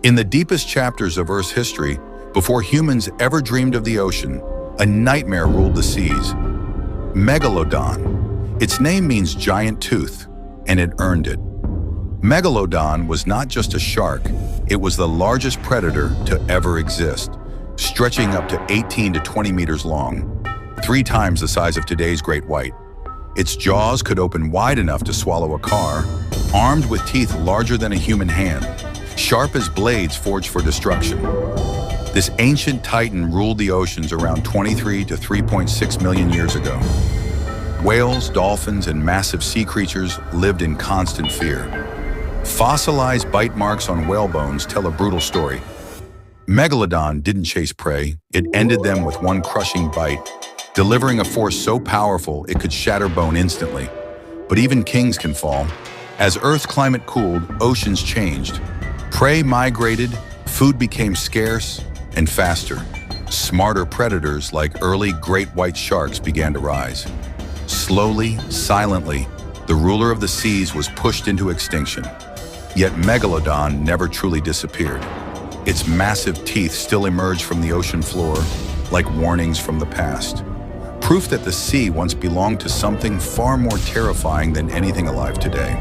In the deepest chapters of Earth's history, before humans ever dreamed of the ocean, a nightmare ruled the seas. Megalodon. Its name means giant tooth, and it earned it. Megalodon was not just a shark, it was the largest predator to ever exist, stretching up to 18 to 20 meters long, 3 times the size of today's great white. Its jaws could open wide enough to swallow a car, armed with teeth larger than a human hand, sharp as blades forged for destruction. This ancient titan ruled the oceans around 23 to 3.6 million years ago. Whales, dolphins, and massive sea creatures lived in constant fear. Fossilized bite marks on whale bones tell a brutal story. Megalodon didn't chase prey, it ended them with one crushing bite, delivering a force so powerful it could shatter bone instantly. But even kings can fall. As Earth's climate cooled, oceans changed. Prey migrated, food became scarce and faster. Smarter predators like early great white sharks began to rise. Slowly, silently, the ruler of the seas was pushed into extinction. Yet Megalodon never truly disappeared. Its massive teeth still emerged from the ocean floor like warnings from the past. Proof that the sea once belonged to something far more terrifying than anything alive today.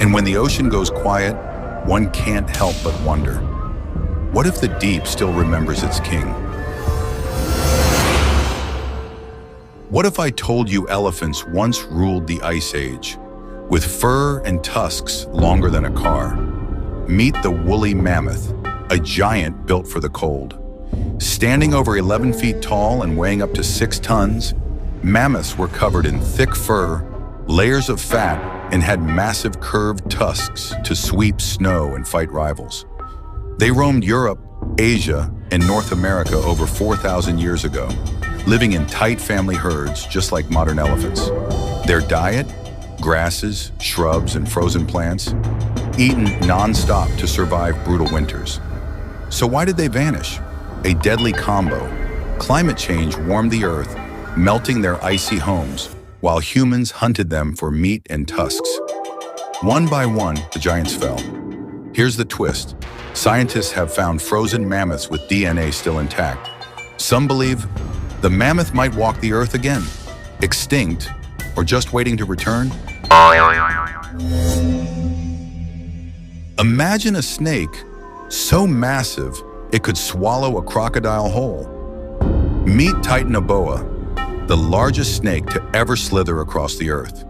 And when the ocean goes quiet, one can't help but wonder, what if the deep still remembers its king? What if I told you elephants once ruled the Ice Age, with fur and tusks longer than a car? Meet the woolly mammoth, a giant built for the cold. Standing over 11 feet tall and weighing up to 6 tons, mammoths were covered in thick fur, layers of fat, and had massive curved tusks to sweep snow and fight rivals. They roamed Europe, Asia, and North America over 4,000 years ago, living in tight family herds just like modern elephants. Their diet? Grasses, shrubs, and frozen plants, eaten non-stop to survive brutal winters. So why did they vanish? A deadly combo. Climate change warmed the earth, melting their icy homes, while humans hunted them for meat and tusks. One by one, the giants fell. Here's the twist. Scientists have found frozen mammoths with DNA still intact. Some believe the mammoth might walk the earth again, extinct, or just waiting to return. Imagine a snake so massive it could swallow a crocodile whole. Meet Titanoboa, the largest snake to ever slither across the earth.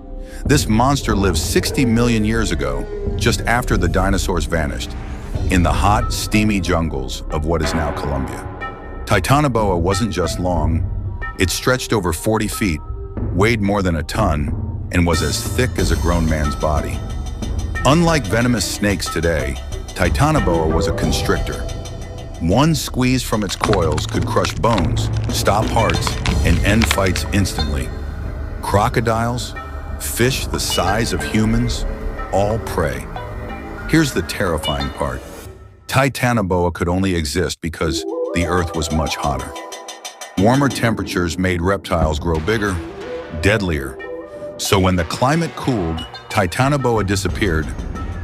This monster lived 60 million years ago, just after the dinosaurs vanished, in the hot, steamy jungles of what is now Colombia. Titanoboa wasn't just long, it stretched over 40 feet, weighed more than a ton, and was as thick as a grown man's body. Unlike venomous snakes today, Titanoboa was a constrictor. One squeeze from its coils could crush bones, stop hearts, and end fights instantly. Crocodiles, fish the size of humans, all prey. Here's the terrifying part. Titanoboa could only exist because the earth was much hotter. Warmer temperatures made reptiles grow bigger, deadlier. So when the climate cooled, Titanoboa disappeared,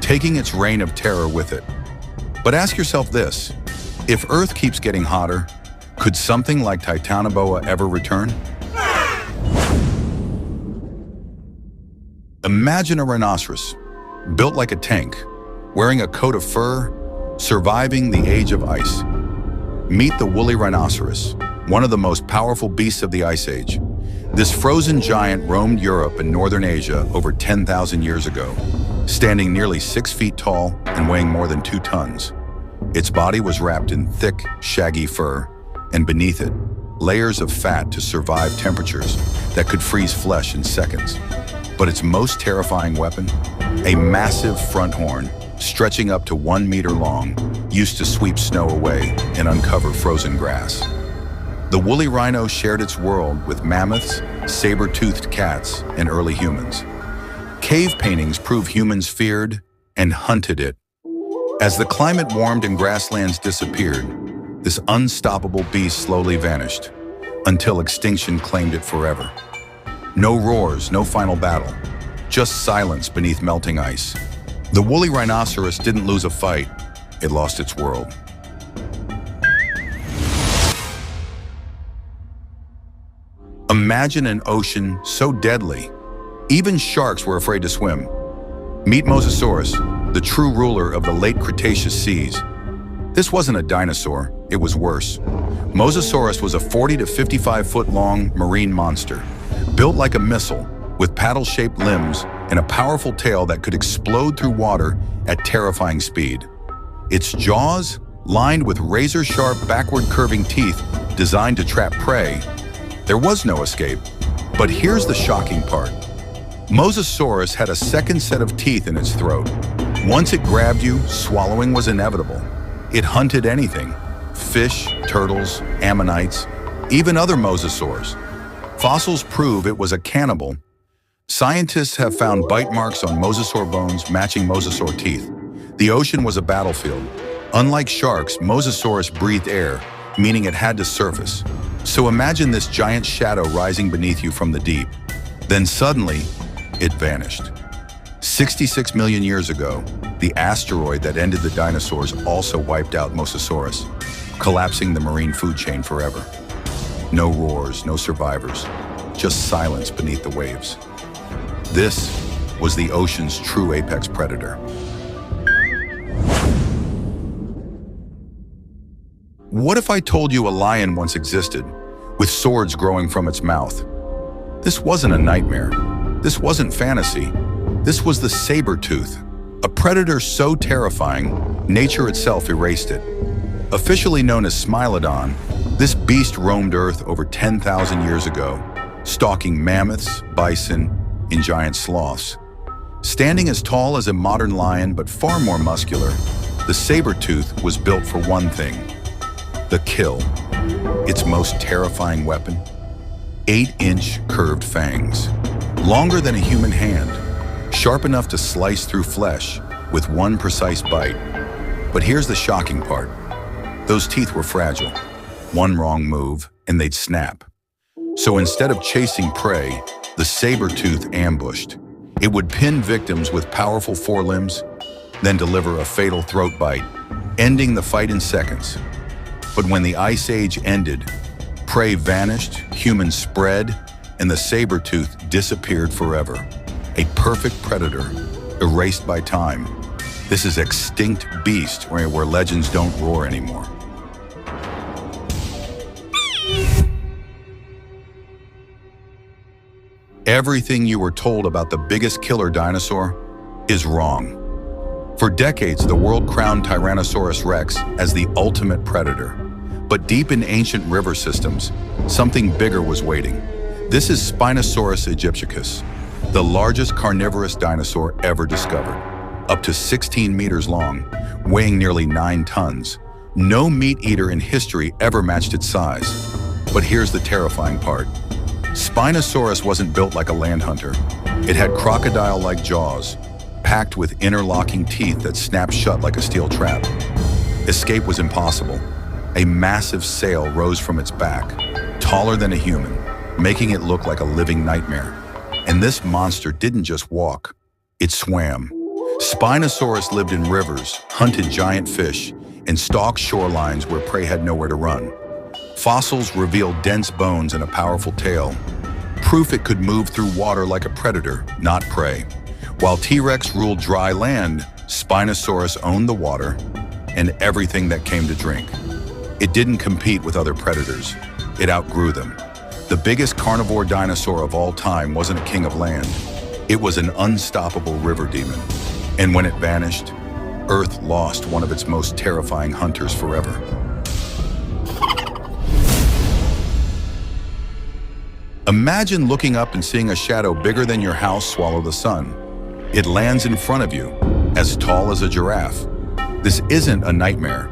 taking its reign of terror with it. But ask yourself this, if Earth keeps getting hotter, could something like Titanoboa ever return? Imagine a rhinoceros, built like a tank, wearing a coat of fur, surviving the age of ice. Meet the woolly rhinoceros, one of the most powerful beasts of the Ice Age. This frozen giant roamed Europe and Northern Asia over 10,000 years ago, standing nearly 6 feet tall and weighing more than 2 tons. Its body was wrapped in thick, shaggy fur, and beneath it, layers of fat to survive temperatures that could freeze flesh in seconds. But its most terrifying weapon? A massive front horn, stretching up to 1 meter long, used to sweep snow away and uncover frozen grass. The woolly rhino shared its world with mammoths, saber-toothed cats, and early humans. Cave paintings prove humans feared and hunted it. As the climate warmed and grasslands disappeared, this unstoppable beast slowly vanished, until extinction claimed it forever. No roars, no final battle, just silence beneath melting ice. The woolly rhinoceros didn't lose a fight. it lost its world. Imagine an ocean so deadly, even sharks were afraid to swim. Meet Mosasaurus, the true ruler of the late Cretaceous seas. This wasn't a dinosaur, it was worse. Mosasaurus was a 40 to 55 foot long marine monster, built like a missile, with paddle-shaped limbs and a powerful tail that could explode through water at terrifying speed. Its jaws, lined with razor-sharp backward-curving teeth designed to trap prey. There was no escape. But here's the shocking part. Mosasaurus had a second set of teeth in its throat. Once it grabbed you, swallowing was inevitable. It hunted anything: fish, turtles, ammonites, even other mosasaurs. Fossils prove it was a cannibal. Scientists have found bite marks on mosasaur bones matching mosasaur teeth. The ocean was a battlefield. Unlike sharks, Mosasaurus breathed air, meaning it had to surface. So imagine this giant shadow rising beneath you from the deep. Then suddenly, it vanished. 66 million years ago, the asteroid that ended the dinosaurs also wiped out Mosasaurus, collapsing the marine food chain forever. No roars, no survivors, just silence beneath the waves. This was the ocean's true apex predator. What if I told you a lion once existed, with swords growing from its mouth? This wasn't a nightmare. This wasn't fantasy. This was the saber-tooth, a predator so terrifying, nature itself erased it. Officially known as Smilodon, this beast roamed Earth over 10,000 years ago, stalking mammoths, bison, and giant sloths. Standing as tall as a modern lion but far more muscular, the saber-tooth was built for one thing: the kill. Its most terrifying weapon: 8-inch curved fangs, longer than a human hand, sharp enough to slice through flesh with one precise bite. But here's the shocking part. Those teeth were fragile. One wrong move and they'd snap. So instead of chasing prey, the saber-tooth ambushed. It would pin victims with powerful forelimbs, then deliver a fatal throat bite, ending the fight in seconds. But when the Ice Age ended, prey vanished, humans spread, and the saber-tooth disappeared forever. A perfect predator, erased by time. This is extinct beast where legends don't roar anymore. Everything you were told about the biggest killer dinosaur is wrong. For decades, the world crowned Tyrannosaurus rex as the ultimate predator. But deep in ancient river systems, something bigger was waiting. This is Spinosaurus aegyptiacus, the largest carnivorous dinosaur ever discovered. Up to 16 meters long, weighing nearly 9 tons. No meat eater in history ever matched its size. But here's the terrifying part. Spinosaurus wasn't built like a land hunter. It had crocodile-like jaws, packed with interlocking teeth that snapped shut like a steel trap. Escape was impossible. A massive sail rose from its back, taller than a human, making it look like a living nightmare. And this monster didn't just walk, it swam. Spinosaurus lived in rivers, hunted giant fish, and stalked shorelines where prey had nowhere to run. Fossils revealed dense bones and a powerful tail, proof it could move through water like a predator, not prey. While T-Rex ruled dry land, Spinosaurus owned the water and everything that came to drink. It didn't compete with other predators, it outgrew them. The biggest carnivore dinosaur of all time wasn't a king of land, it was an unstoppable river demon. And when it vanished, Earth lost one of its most terrifying hunters forever. Imagine looking up and seeing a shadow bigger than your house swallow the sun. It lands in front of you, as tall as a giraffe. This isn't a nightmare.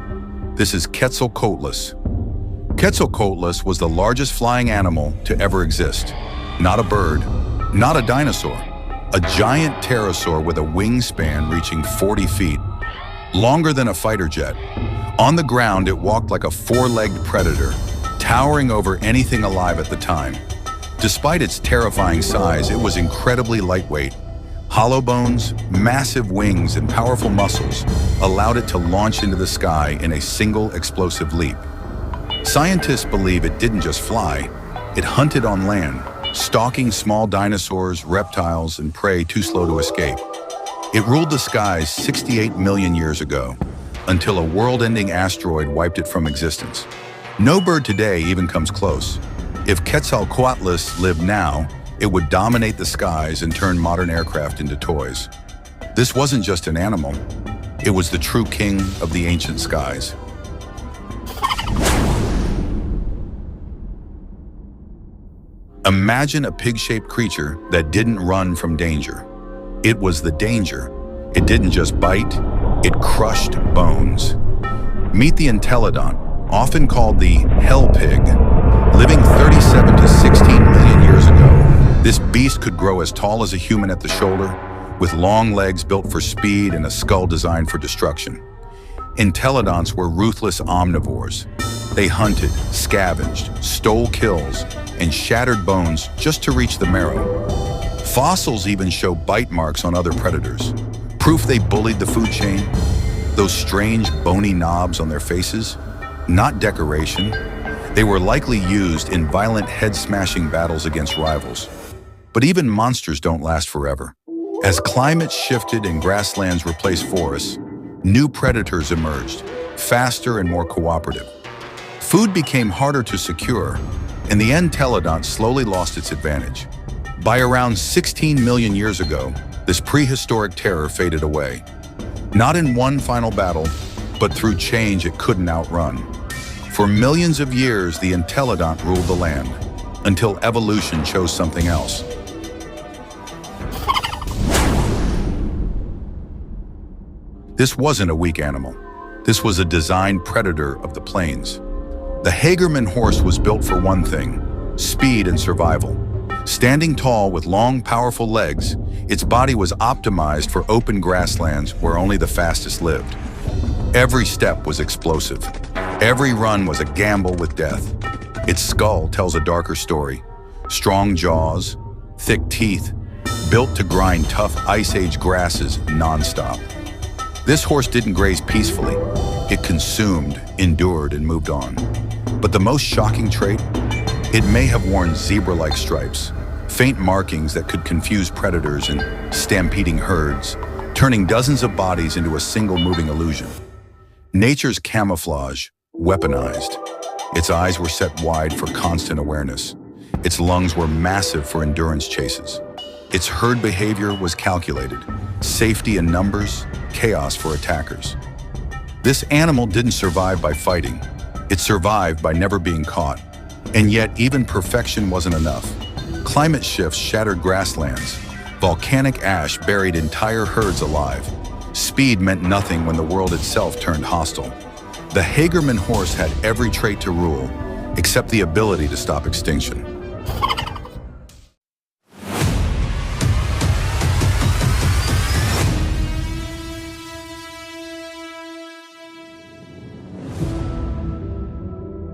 This is Quetzalcoatlus. Quetzalcoatlus was the largest flying animal to ever exist. Not a bird, not a dinosaur. A giant pterosaur with a wingspan reaching 40 feet, longer than a fighter jet. On the ground, it walked like a four-legged predator, towering over anything alive at the time. Despite its terrifying size, it was incredibly lightweight, Hollow bones, massive wings, and powerful muscles allowed it to launch into the sky in a single explosive leap. Scientists believe it didn't just fly, it hunted on land, stalking small dinosaurs, reptiles, and prey too slow to escape. It ruled the skies 68 million years ago, until a world-ending asteroid wiped it from existence. No bird today even comes close. If Quetzalcoatlus lived now, it would dominate the skies and turn modern aircraft into toys. This wasn't just an animal, it was the true king of the ancient skies. Imagine a pig-shaped creature that didn't run from danger. It was the danger. It didn't just bite, it crushed bones. Meet the entelodont, often called the hell pig. Living 37 to 16 million years ago, this beast could grow as tall as a human at the shoulder, with long legs built for speed and a skull designed for destruction. Entelodonts were ruthless omnivores. They hunted, scavenged, stole kills, and shattered bones just to reach the marrow. Fossils even show bite marks on other predators, proof they bullied the food chain. Those strange bony knobs on their faces, not decoration. They were likely used in violent head-smashing battles against rivals. But even monsters don't last forever. As climates shifted and grasslands replaced forests, new predators emerged, faster and more cooperative. Food became harder to secure, and the entelodont slowly lost its advantage. By around 16 million years ago, this prehistoric terror faded away. Not in one final battle, but through change it couldn't outrun. For millions of years, the entelodont ruled the land, until evolution chose something else. This wasn't a weak animal. This was a designed predator of the plains. The Hagerman horse was built for one thing: speed and survival. Standing tall with long, powerful legs, its body was optimized for open grasslands where only the fastest lived. Every step was explosive. Every run was a gamble with death. Its skull tells a darker story. Strong jaws, thick teeth, built to grind tough Ice Age grasses nonstop. This horse didn't graze peacefully. It consumed, endured, and moved on. But the most shocking trait? It may have worn zebra-like stripes, faint markings that could confuse predators in stampeding herds, turning dozens of bodies into a single moving illusion. Nature's camouflage, weaponized. Its eyes were set wide for constant awareness. Its lungs were massive for endurance chases. Its herd behavior was calculated. Safety in numbers, chaos for attackers. This animal didn't survive by fighting. It survived by never being caught. And yet, even perfection wasn't enough. Climate shifts shattered grasslands. Volcanic ash buried entire herds alive. Speed meant nothing when the world itself turned hostile. The Hagerman horse had every trait to rule, except the ability to stop extinction.